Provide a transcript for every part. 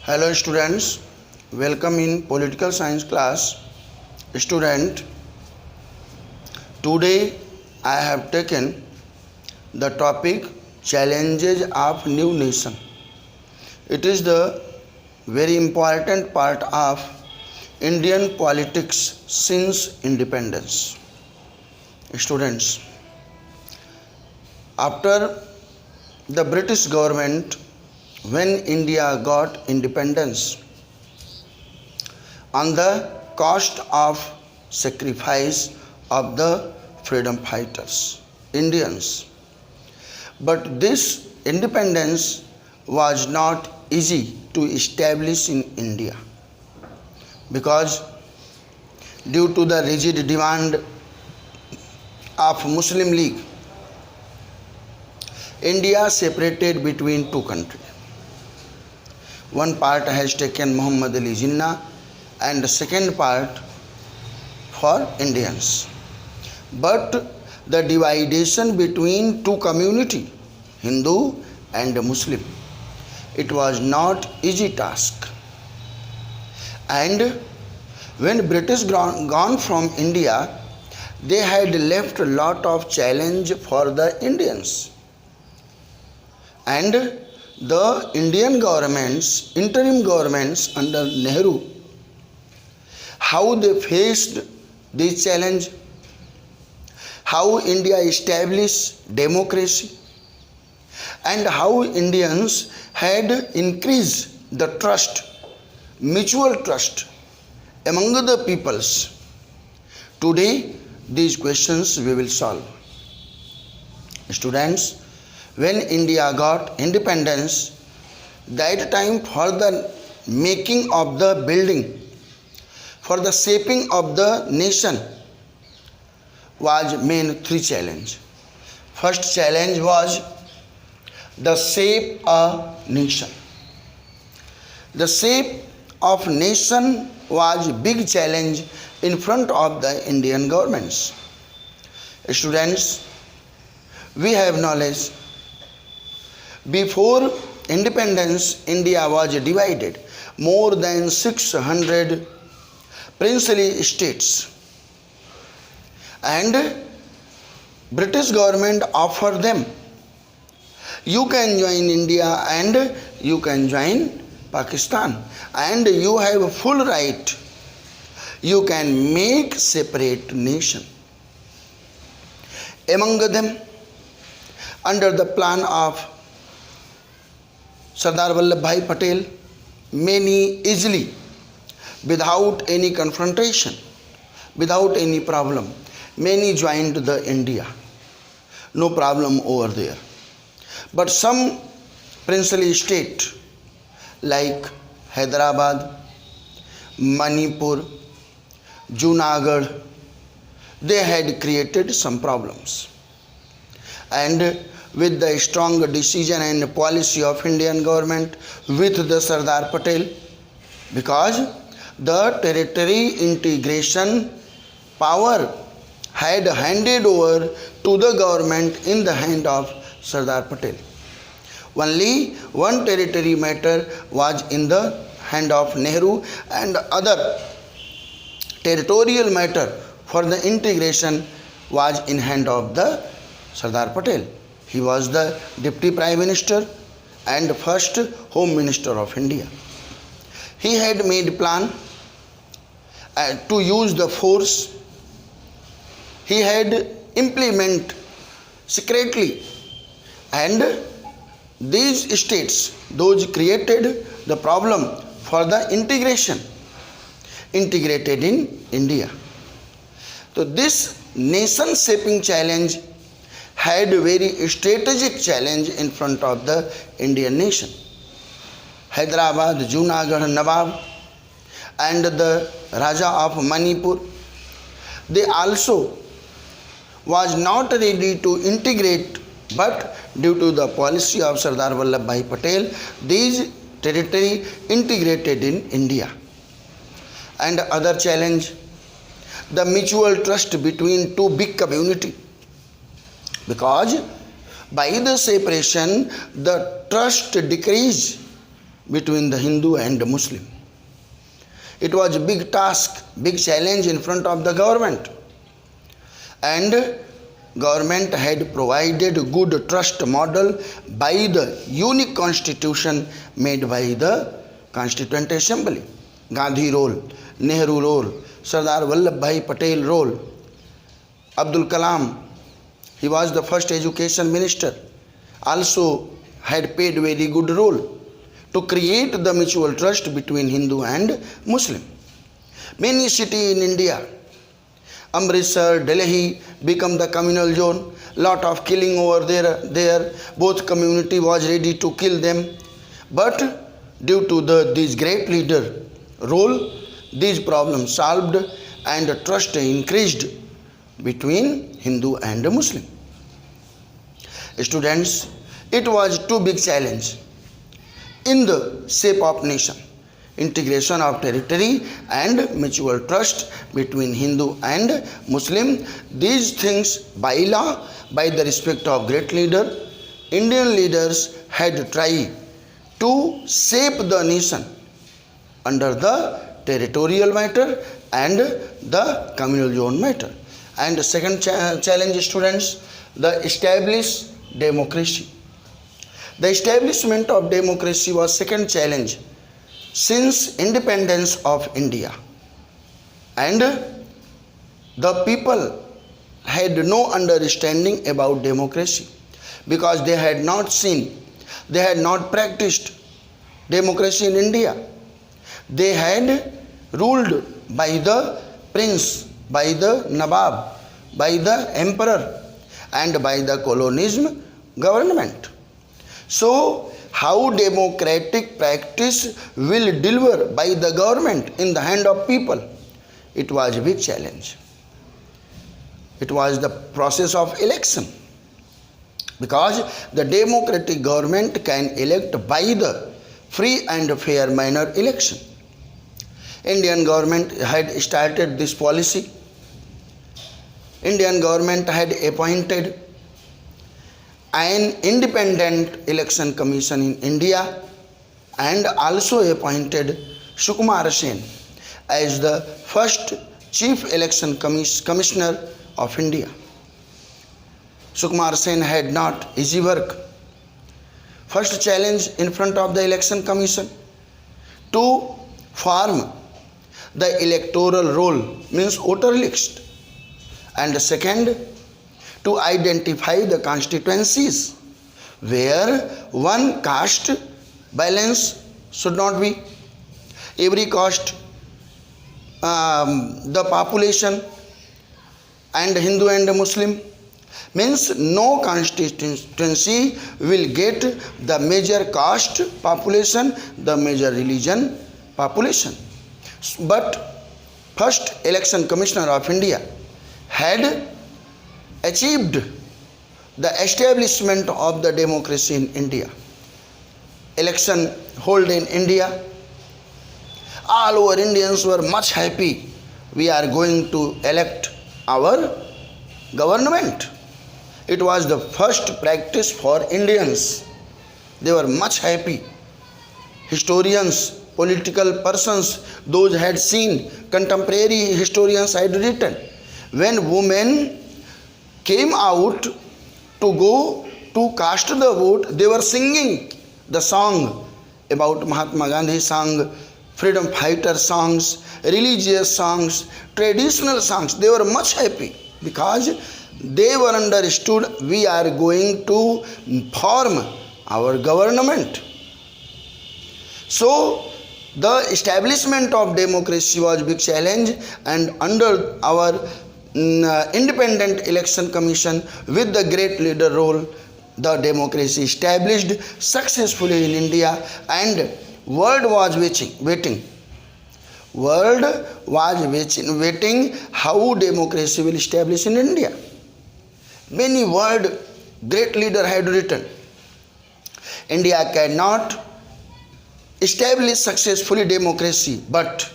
Hello students, welcome in political science class. Student, today I have taken the topic challenges of new nation. It is the very important part of Indian politics since independence. Students, after the British government, when India got independence, on the cost of sacrifice of the freedom fighters, Indians. But this independence was not easy to establish in India because due to the rigid demand of Muslim League, India separated between two countries. One part has taken Muhammad Ali Jinnah and the second part for Indians. But the division between two community, Hindu and Muslim, it was not easy task. And when British gone from India, they had left a lot of challenge for the Indians. And the Indian governments, interim governments under Nehru, how they faced this challenge, how India established democracy, and how Indians had increased the trust, mutual trust among the peoples. Today, these questions we will solve. Students, when India got independence, that time for the making of the building, for the shaping of the nation was main three challenge. First challenge was the shape of nation. The shape of nation was big challenge in front of the Indian governments. Students, we have knowledge. Before independence, India was divided more than 600 princely states, and British government offered them, you can join India and you can join Pakistan, and you have full right, you can make separate nation. Among them, under the plan of Sardar Vallabhbhai Patel, many easily, without any confrontation, without any problem, many joined the India. No problem over there. But some princely state like Hyderabad, Manipur, Junagadh, they had created some problems. And with the strong decision and policy of Indian government with the Sardar Patel, because the territory integration power had handed over to the government in the hand of Sardar Patel. Only one territory matter was in the hand of Nehru, and other territorial matter for the integration was in hand of the Sardar Patel. He was the Deputy Prime Minister and first Home Minister of India. He had made plan to use the force. He had implement secretly, and these states, those created the problem for the integration, integrated in India. So this nation shaping challenge had a very strategic challenge in front of the Indian nation. Hyderabad, Junagadh, Nawab and the Raja of Manipur, they also was not ready to integrate, but due to the policy of Sardar Vallabhbhai Patel, these territory integrated in India. And other challenge, the mutual trust between two big community, because by the separation the trust decreased between the Hindu and the Muslim. It was a big task, big challenge in front of the government. And government had provided good trust model by the unique constitution made by the Constituent Assembly. Gandhi role, Nehru role, Sardar Vallabhbhai Patel role, Abdul Kalam, he was the first education minister, also had played very good role to create the mutual trust between Hindu and Muslim. Many cities in India, Amritsar, Delhi, become the communal zone. Lot of killing over there. Both community was ready to kill them. But due to this great leader role, these problems solved and trust increased between Hindu and Muslim. Students, it was too big challenge in the shape of nation, integration of territory and mutual trust between Hindu and Muslim. These things by law, by the respect of great leader, Indian leaders had tried to shape the nation under the territorial matter and the communal zone matter. And the second challenge, students, the established democracy. The establishment of democracy was second challenge since independence of India. And the people had no understanding about democracy because they had not seen, they had not practiced democracy in India. They had ruled by the prince, by the Nawab, by the emperor and by the colonialism government. So, how democratic practice will deliver by the government in the hand of people? It was a big challenge. It was the process of election, because the democratic government can elect by the free and fair manner election. Indian government had started this policy. Indian government had appointed an independent election commission in India and also appointed Sukumar Sen as the first chief election commissioner of India. Sukumar Sen had not easy work. First challenge in front of the election commission to form the electoral roll, means voter list, and second to identify the constituencies where one caste balance should not be. Every caste, the population and Hindu and Muslim, means no constituency will get the major caste population, the major religion population. But first election commissioner of India had achieved the establishment of the democracy in India. Election held in India. All over Indians were much happy. We are going to elect our government. It was the first practice for Indians. They were much happy. Historians, political persons, those had seen, contemporary historians had written, when women came out to go to cast the vote, they were singing the song about Mahatma Gandhi, sang freedom fighter songs, religious songs, traditional songs. They were much happy because they were understood we are going to form our government. So the establishment of democracy was a big challenge, and under our independent election commission with the great leader role, the democracy established successfully in India, and world was waiting. World was waiting how democracy will establish in India. Many world great leader had written, India cannot establish successfully democracy, but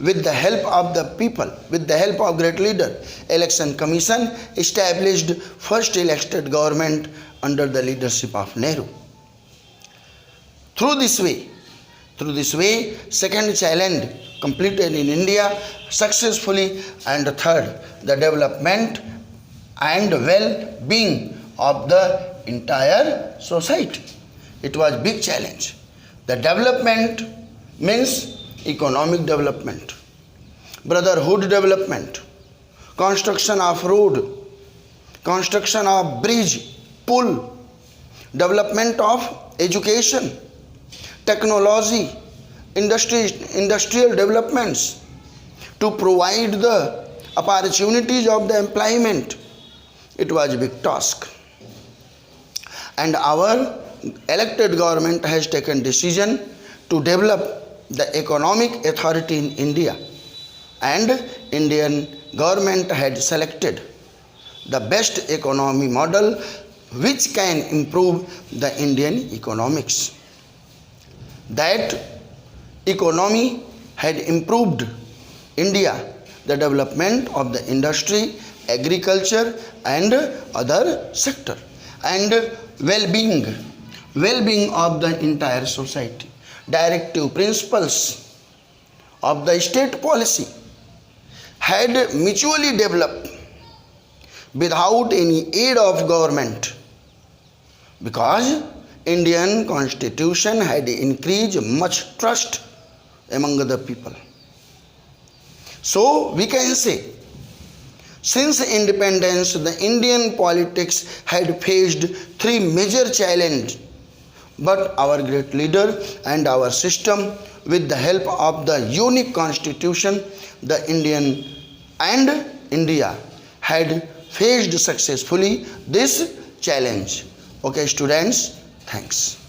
with the help of the people, with the help of great leader, election commission established first elected government under the leadership of Nehru. Through this way, Through this way, second challenge completed in India successfully, and third, the development and well-being of the entire society. It was big challenge. The development means economic development, brotherhood development, construction of road, construction of bridge, pool, development of education, technology, industrial developments to provide the opportunities of the employment. It was a big task. And our elected government has taken decision to develop the economic authority in India, and Indian government had selected the best economy model which can improve the Indian economics. That economy had improved India, the development of the industry, agriculture and other sector, and well-being of the entire society. Directive principles of the state policy had mutually developed without any aid of government, because Indian constitution had increased much trust among the people. So we can say, since independence, the Indian politics had faced three major challenges, but our great leader and our system, with the help of the unique constitution, the Indian and India had faced successfully this challenge. Okay, students, thanks.